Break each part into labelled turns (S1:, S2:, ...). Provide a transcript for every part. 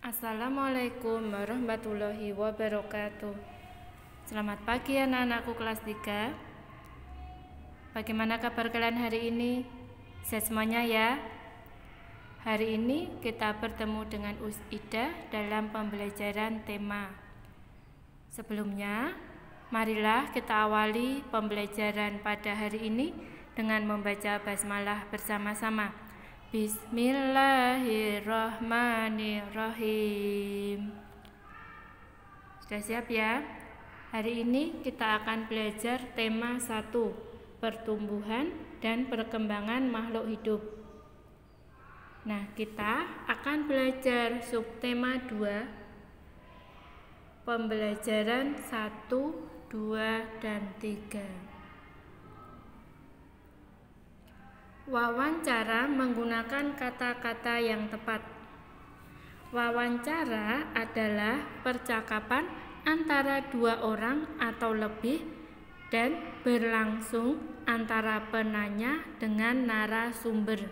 S1: Assalamualaikum warahmatullahi wabarakatuh. Selamat pagi anak-anakku kelas 3. Bagaimana kabar kalian hari ini? Sehat semuanya ya? Hari ini kita bertemu dengan Ida dalam pembelajaran tema. Sebelumnya, marilah kita awali pembelajaran pada hari ini dengan membaca basmalah bersama-sama. Bismillahirrahmanirrahim. Sudah siap ya? Hari ini kita akan belajar tema 1, pertumbuhan dan perkembangan makhluk hidup. Nah, kita akan belajar subtema 2, pembelajaran 1, 2, dan 3. Wawancara menggunakan kata-kata yang tepat. Wawancara adalah percakapan antara dua orang atau lebih dan berlangsung antara penanya dengan narasumber.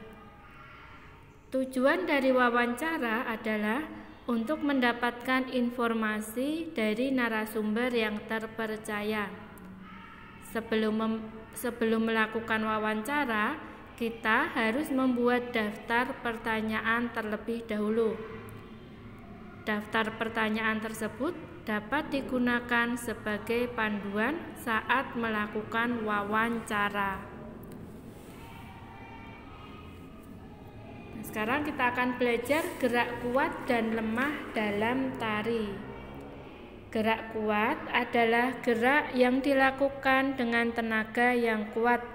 S1: Tujuan dari wawancara adalah untuk mendapatkan informasi dari narasumber yang terpercaya. Sebelum melakukan wawancara, kita harus membuat daftar pertanyaan terlebih dahulu. Daftar pertanyaan tersebut dapat digunakan sebagai panduan saat melakukan wawancara. Nah, sekarang kita akan belajar gerak kuat dan lemah dalam tari. Gerak kuat adalah gerak yang dilakukan dengan tenaga yang kuat.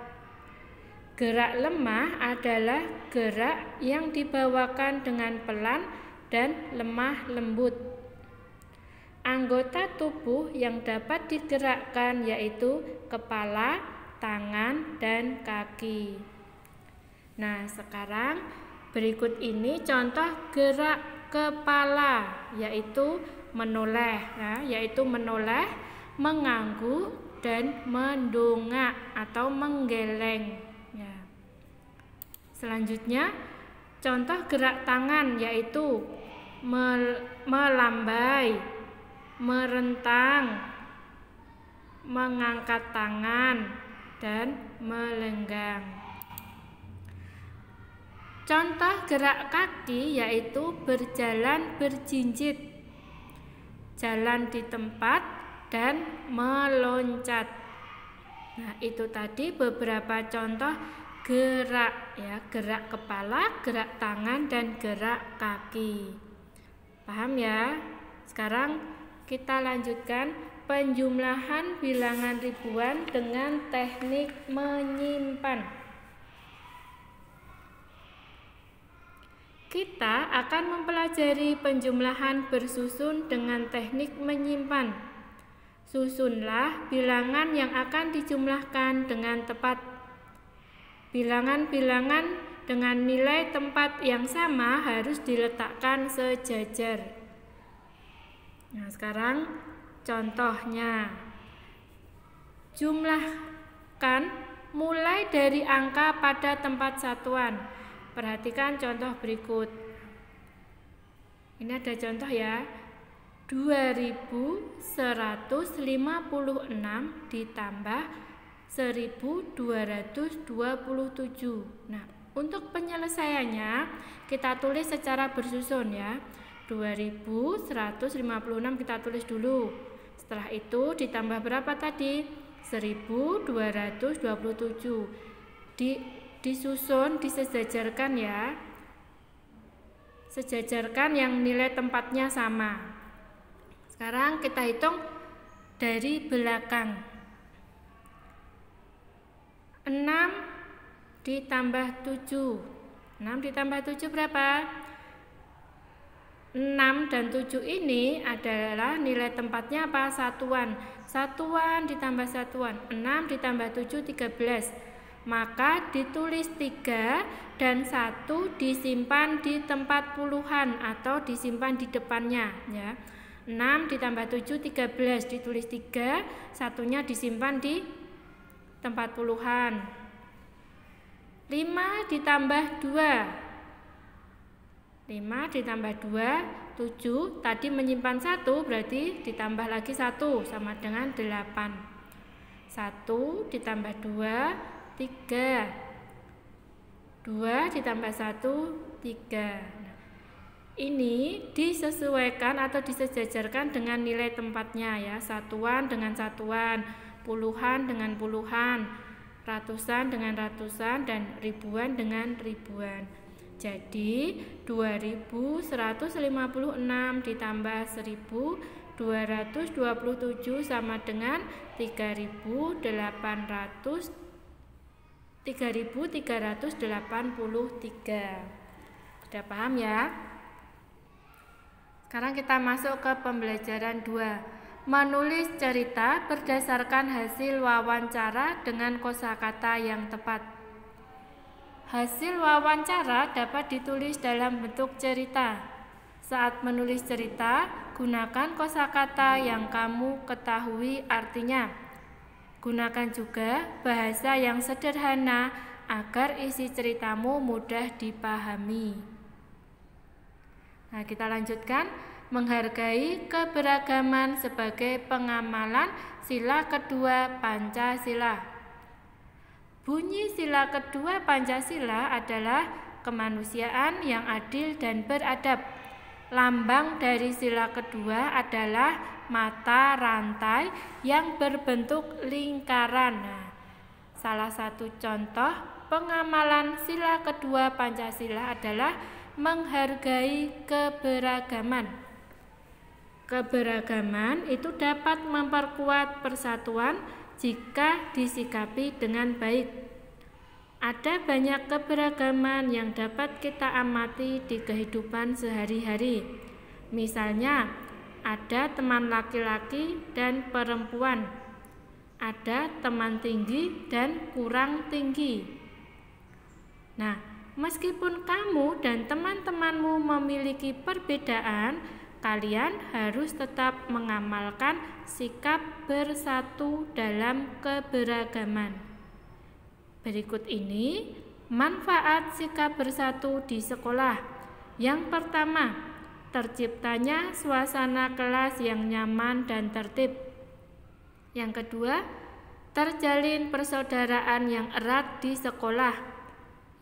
S1: Gerak lemah adalah gerak yang dibawakan dengan pelan dan lemah lembut. Anggota tubuh yang dapat digerakkan yaitu kepala, tangan, dan kaki. Nah, sekarang berikut ini contoh gerak kepala, yaitu menoleh, menoleh, mengangguk, dan mendongak atau menggeleng. Selanjutnya, contoh gerak tangan yaitu melambai, merentang, mengangkat tangan, dan melenggang. Contoh gerak kaki yaitu berjalan berjinjit, jalan di tempat, dan meloncat. Nah, itu tadi beberapa contoh gerak gerak kepala, gerak tangan, dan gerak kaki. Paham ya? Sekarang kita lanjutkan penjumlahan bilangan ribuan dengan teknik menyimpan. Kita akan mempelajari penjumlahan bersusun dengan teknik menyimpan. Susunlah bilangan yang akan dijumlahkan dengan tepat. Bilangan-bilangan dengan nilai tempat yang sama harus diletakkan sejajar. Nah, sekarang contohnya. Jumlahkan mulai dari angka pada tempat satuan. Perhatikan contoh berikut. Ini ada contoh ya. 2156 ditambah 1227. Nah, untuk penyelesaiannya kita tulis secara bersusun ya. 2156 kita tulis dulu. Setelah itu ditambah berapa tadi? 1227. Disusun, disejajarkan ya. Sejajarkan yang nilai tempatnya sama. Sekarang kita hitung dari belakang. 6 ditambah 7. 6 ditambah 7 berapa? 6 dan 7 ini adalah nilai tempatnya apa? Satuan. Satuan ditambah satuan. 6 ditambah 7, 13. Maka ditulis 3 dan 1 disimpan di tempat puluhan atau disimpan di depannya ya. 6 ditambah 7, 13. Ditulis 3, satunya disimpan di tempat puluhan. 5 ditambah 2 5 ditambah 2, 7. Tadi menyimpan 1, berarti ditambah lagi 1 sama dengan 8. 1 ditambah 2, 3. 2 ditambah 1, 3. Ini disesuaikan atau disejajarkan dengan nilai tempatnya ya. Satuan dengan satuan, puluhan dengan puluhan, ratusan dengan ratusan, dan ribuan dengan ribuan. Jadi 2156 ditambah 1227 sama dengan 3383. Sudah paham ya? Sekarang kita masuk ke pembelajaran 2. Menulis cerita berdasarkan hasil wawancara dengan kosakata yang tepat. Hasil wawancara dapat ditulis dalam bentuk cerita. Saat menulis cerita, gunakan kosakata yang kamu ketahui artinya. Gunakan juga bahasa yang sederhana agar isi ceritamu mudah dipahami. Nah, kita lanjutkan. Menghargai keberagaman sebagai pengamalan sila kedua Pancasila. Bunyi sila kedua Pancasila adalah kemanusiaan yang adil dan beradab. Lambang dari sila kedua adalah mata rantai yang berbentuk lingkaran. Nah, salah satu contoh pengamalan sila kedua Pancasila adalah menghargai keberagaman. Keberagaman itu dapat memperkuat persatuan jika disikapi dengan baik. Ada banyak keberagaman yang dapat kita amati di kehidupan sehari-hari. Misalnya, ada teman laki-laki dan perempuan, ada teman tinggi dan kurang tinggi. Nah, meskipun kamu dan teman-temanmu memiliki perbedaan, kalian harus tetap mengamalkan sikap bersatu dalam keberagaman. Berikut ini manfaat sikap bersatu di sekolah. Yang pertama, terciptanya suasana kelas yang nyaman dan tertib. Yang kedua, terjalin persaudaraan yang erat di sekolah.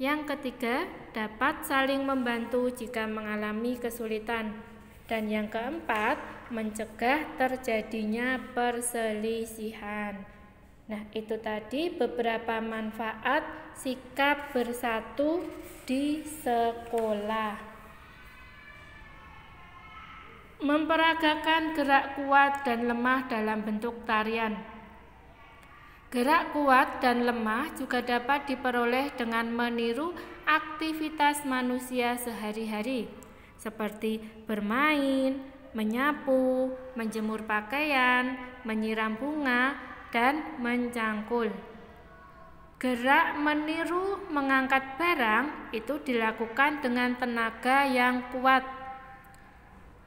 S1: Yang ketiga, dapat saling membantu jika mengalami kesulitan. Dan yang keempat, mencegah terjadinya perselisihan. Nah, itu tadi beberapa manfaat sikap bersatu di sekolah. Memperagakan gerak kuat dan lemah dalam bentuk tarian. Gerak kuat dan lemah juga dapat diperoleh dengan meniru aktivitas manusia sehari-hari, seperti bermain, menyapu, menjemur pakaian, menyiram bunga, dan mencangkul. Gerak meniru mengangkat barang itu dilakukan dengan tenaga yang kuat.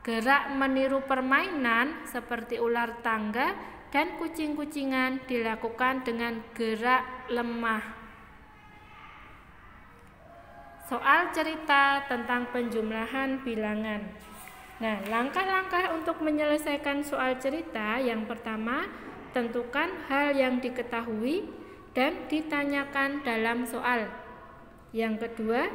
S1: Gerak meniru permainan seperti ular tangga dan kucing-kucingan dilakukan dengan gerak lemah. Soal cerita tentang penjumlahan bilangan. Nah, langkah-langkah untuk menyelesaikan soal cerita. Yang pertama, tentukan hal yang diketahui dan ditanyakan dalam soal. Yang kedua,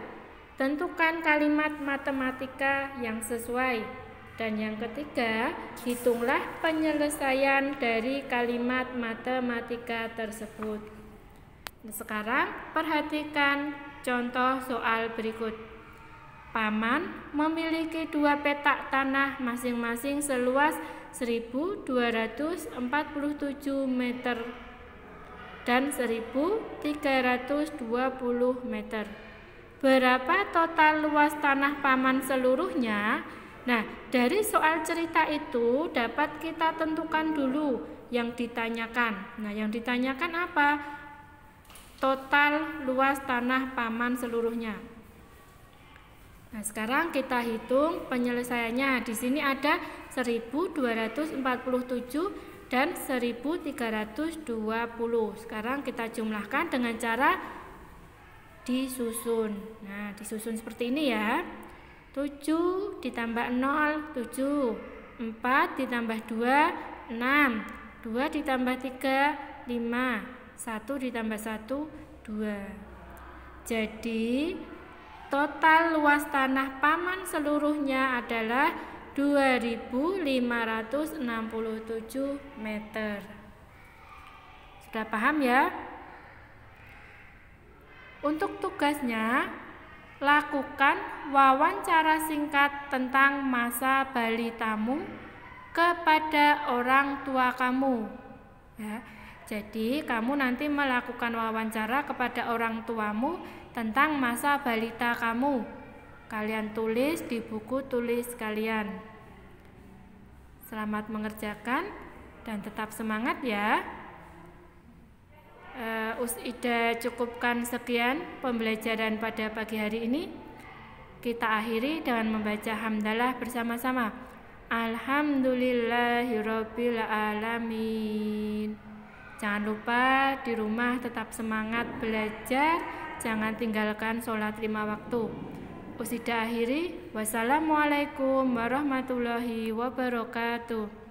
S1: tentukan kalimat matematika yang sesuai. Dan yang ketiga, hitunglah penyelesaian dari kalimat matematika tersebut. Sekarang perhatikan contoh soal berikut. Paman memiliki 2 petak tanah masing-masing seluas 1247 meter dan 1320 meter. Berapa total luas tanah paman seluruhnya? Nah, dari soal cerita itu dapat kita tentukan dulu yang ditanyakan. Nah, yang ditanyakan apa? Total luas tanah paman seluruhnya. Nah, sekarang kita hitung penyelesaiannya. Di sini ada 1247 dan 1320. Sekarang kita jumlahkan dengan cara disusun. Nah, disusun seperti ini ya. 7 ditambah 0, 7. 4 ditambah 2, 6. 2 ditambah 3, 5. 1 ditambah 1, 2. Jadi, total luas tanah Paman seluruhnya adalah 2.567 meter. Sudah paham ya? Untuk tugasnya, lakukan wawancara singkat tentang masa balitamu kepada orang tua kamu. Ya, jadi kamu nanti melakukan wawancara kepada orang tuamu tentang masa balita kamu. Kalian tulis di buku tulis kalian. Selamat mengerjakan dan tetap semangat ya. Ida cukupkan sekian pembelajaran pada pagi hari ini. Kita akhiri dengan membaca hamdalah bersama-sama. Alhamdulillahirabbil alamin. Jangan lupa di rumah tetap semangat belajar, jangan tinggalkan sholat 5 waktu. Ida akhiri. Wassalamualaikum warahmatullahi wabarakatuh.